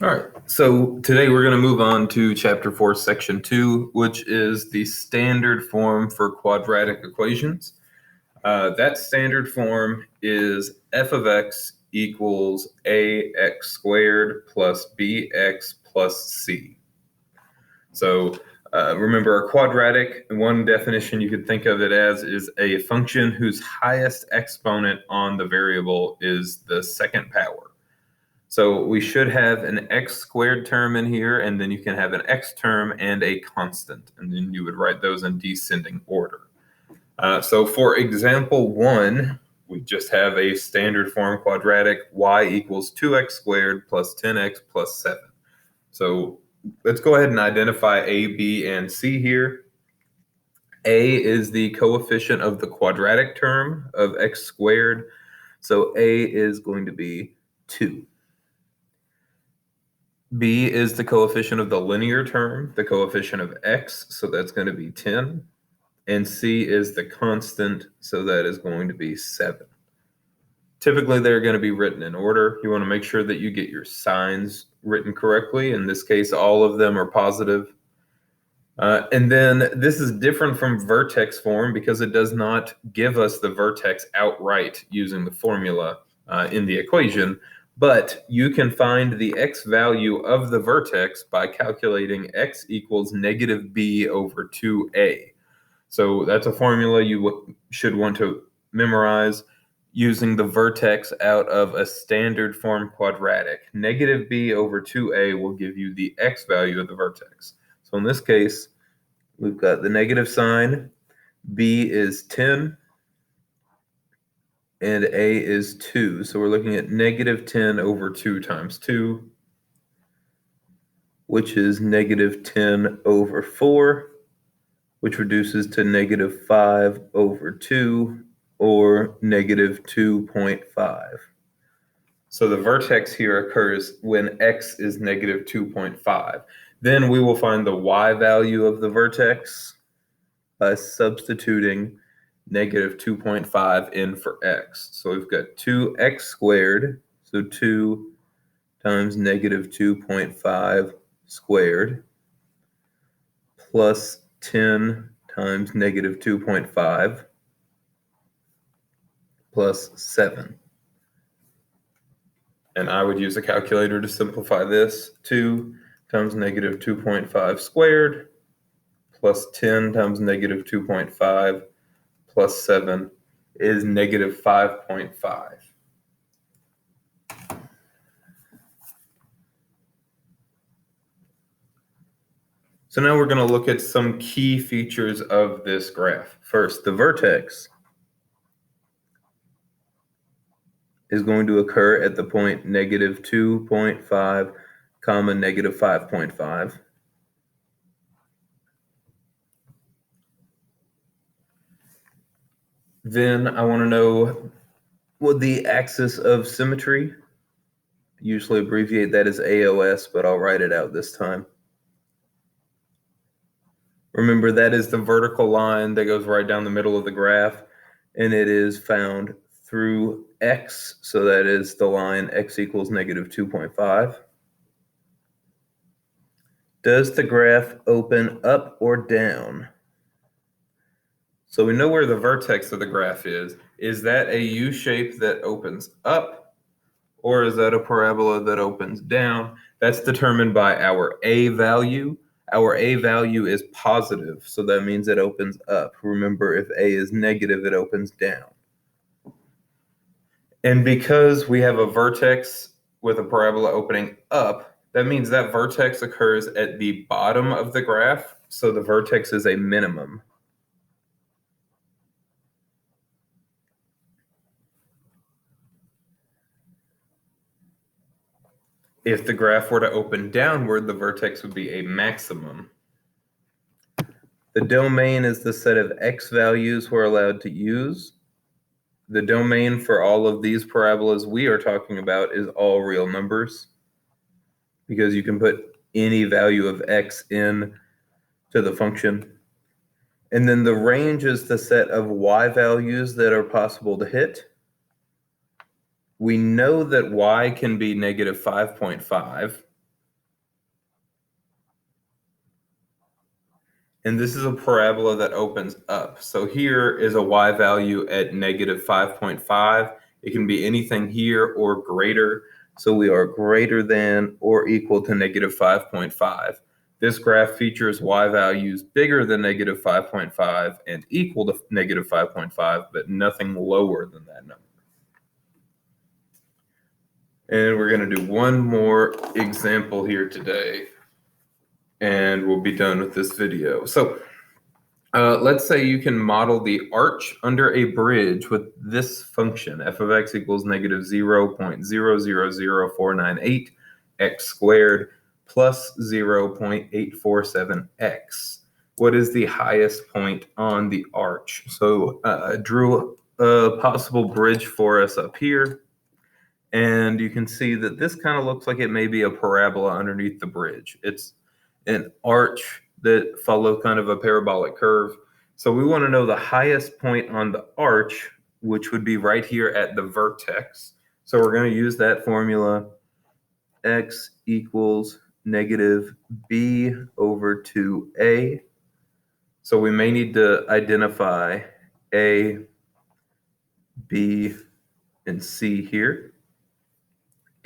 All right, so today we're going to move on to Chapter 4, Section 2, which is the standard form for quadratic equations. That standard form is f of x equals ax squared plus bx plus c. So remember, a quadratic, one definition you could think of it as is a function whose highest exponent on the variable is the second power. So we should have an x squared term in here, and then you can have an x term and a constant, and then you would write those in descending order. So for example 1, we just have a standard form quadratic, y equals 2x squared plus 10x plus 7. So let's go ahead and identify a, b, and c here. A is the coefficient of the quadratic term of x squared, so a is going to be 2. B is the coefficient of the linear term, the coefficient of x, so that's going to be 10. And C is the constant, so that is going to be 7. Typically, they're going to be written in order. You want to make sure that you get your signs written correctly. In this case, all of them are positive. And then this is different from vertex form because it does not give us the vertex outright using the formula in the equation. But you can find the x value of the vertex by calculating x equals negative b over 2a. So that's a formula you should want to memorize using the vertex out of a standard form quadratic. Negative b over 2a will give you the x value of the vertex. So in this case, we've got the negative sign, b is 10, and a is 2. So we're looking at negative 10 over 2 times 2, which is negative 10 over 4, which reduces to negative 5 over 2, or negative 2.5. So the vertex here occurs when x is negative 2.5. Then we will find the y value of the vertex by substituting negative 2.5 in for x. So we've got 2x squared, so 2 times negative 2.5 squared, plus 10 times negative 2.5, plus 7. And I would use a calculator to simplify this. 2 times negative 2.5 squared, plus 10 times negative 2.5, plus 7 is negative 5.5. So now we're going to look at some key features of this graph. First, the vertex is going to occur at the point negative 2.5, comma negative 5.5. Then I want to know what the axis of symmetry, usually abbreviate that as AOS, but I'll write it out this time. Remember, that is the vertical line that goes right down the middle of the graph, and it is found through x, so that is the line x equals negative 2.5. Does the graph open up or down? So we know where the vertex of the graph is. Is that a U shape that opens up, or is that a parabola that opens down? That's determined by our A value. Our A value is positive, so that means it opens up. Remember, if A is negative, it opens down. And because we have a vertex with a parabola opening up, that means that vertex occurs at the bottom of the graph, so the vertex is a minimum. If the graph were to open downward, the vertex would be a maximum. The domain is the set of x values we're allowed to use. The domain for all of these parabolas we are talking about is all real numbers, because you can put any value of x in to the function. And then the range is the set of y values that are possible to hit. We know that y can be negative 5.5. And this is a parabola that opens up. So here is a y value at negative 5.5. It can be anything here or greater. So we are greater than or equal to negative 5.5. This graph features y values bigger than negative 5.5 and equal to negative 5.5, but nothing lower than that number. And we're going to do one more example here today, and we'll be done with this video. So let's say you can model the arch under a bridge with this function, f of x equals negative 0.000498 x squared plus 0.847x. What is the highest point on the arch? So I drew a possible bridge for us up here. And you can see that this kind of looks like it may be a parabola underneath the bridge. It's an arch that follows kind of a parabolic curve. So we want to know the highest point on the arch, which would be right here at the vertex. So we're going to use that formula, x equals negative b over 2a. So we may need to identify a, b, and c here.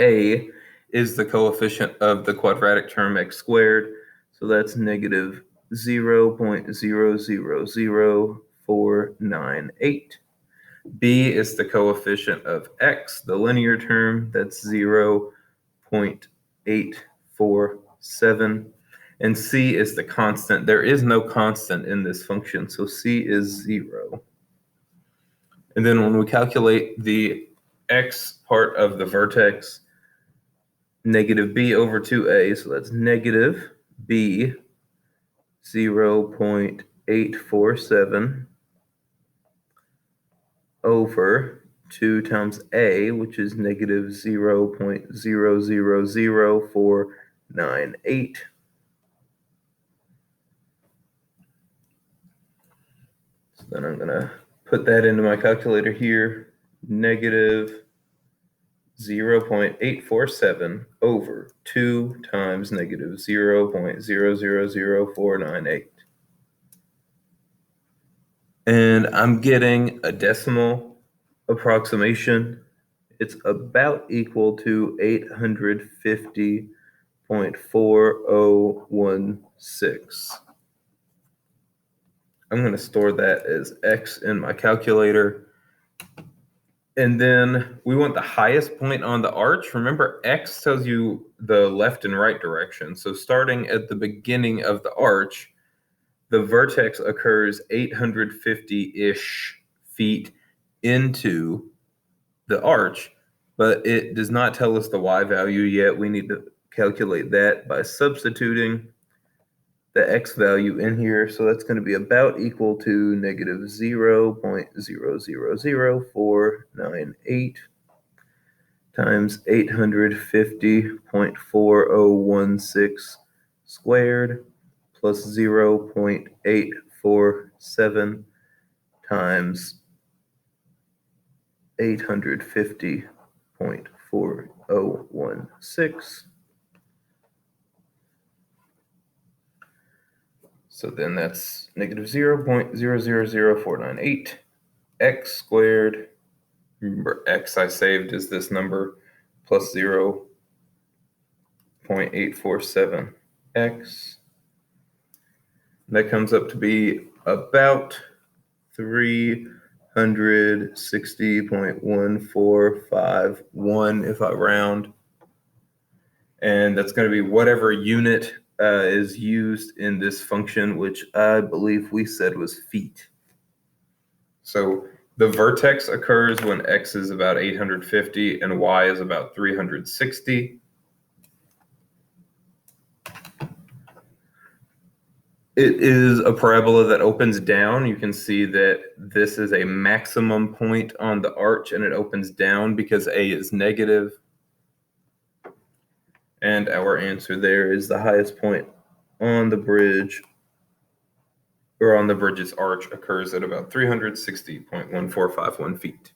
A is the coefficient of the quadratic term x squared, so that's negative 0.000498. B is the coefficient of x, the linear term, that's 0.847. And c is the constant. There is no constant in this function, so c is 0. And then when we calculate the x part of the vertex, negative b over 2a, so that's negative b 0.847 over 2 times a, which is negative 0.000498. So then I'm going to put that into my calculator here, negative 0.847 over 2 times negative 0.000498. And I'm getting a decimal approximation. It's about equal to 850.4016. I'm going to store that as x in my calculator. And then we want the highest point on the arch. Remember, x tells you the left and right direction. So starting at the beginning of the arch, the vertex occurs 850-ish feet into the arch, but it does not tell us the y value yet. We need to calculate that by substituting the x value in here. So that's going to be about equal to negative 0.000498 times 850.4016 squared plus 0.847 times 850.4016. So then that's negative 0.000498 x squared. Remember, x I saved is this number plus 0.847x. That comes up to be about 360.1451 if I round. And that's going to be whatever unit is used in this function, which I believe we said was feet. So the vertex occurs when x is about 850 and y is about 360. It is a parabola that opens down. You can see that this is a maximum point on the arch, and it opens down because a is negative. And our answer there is the highest point on the bridge, or on the bridge's arch, occurs at about 360.1451 feet.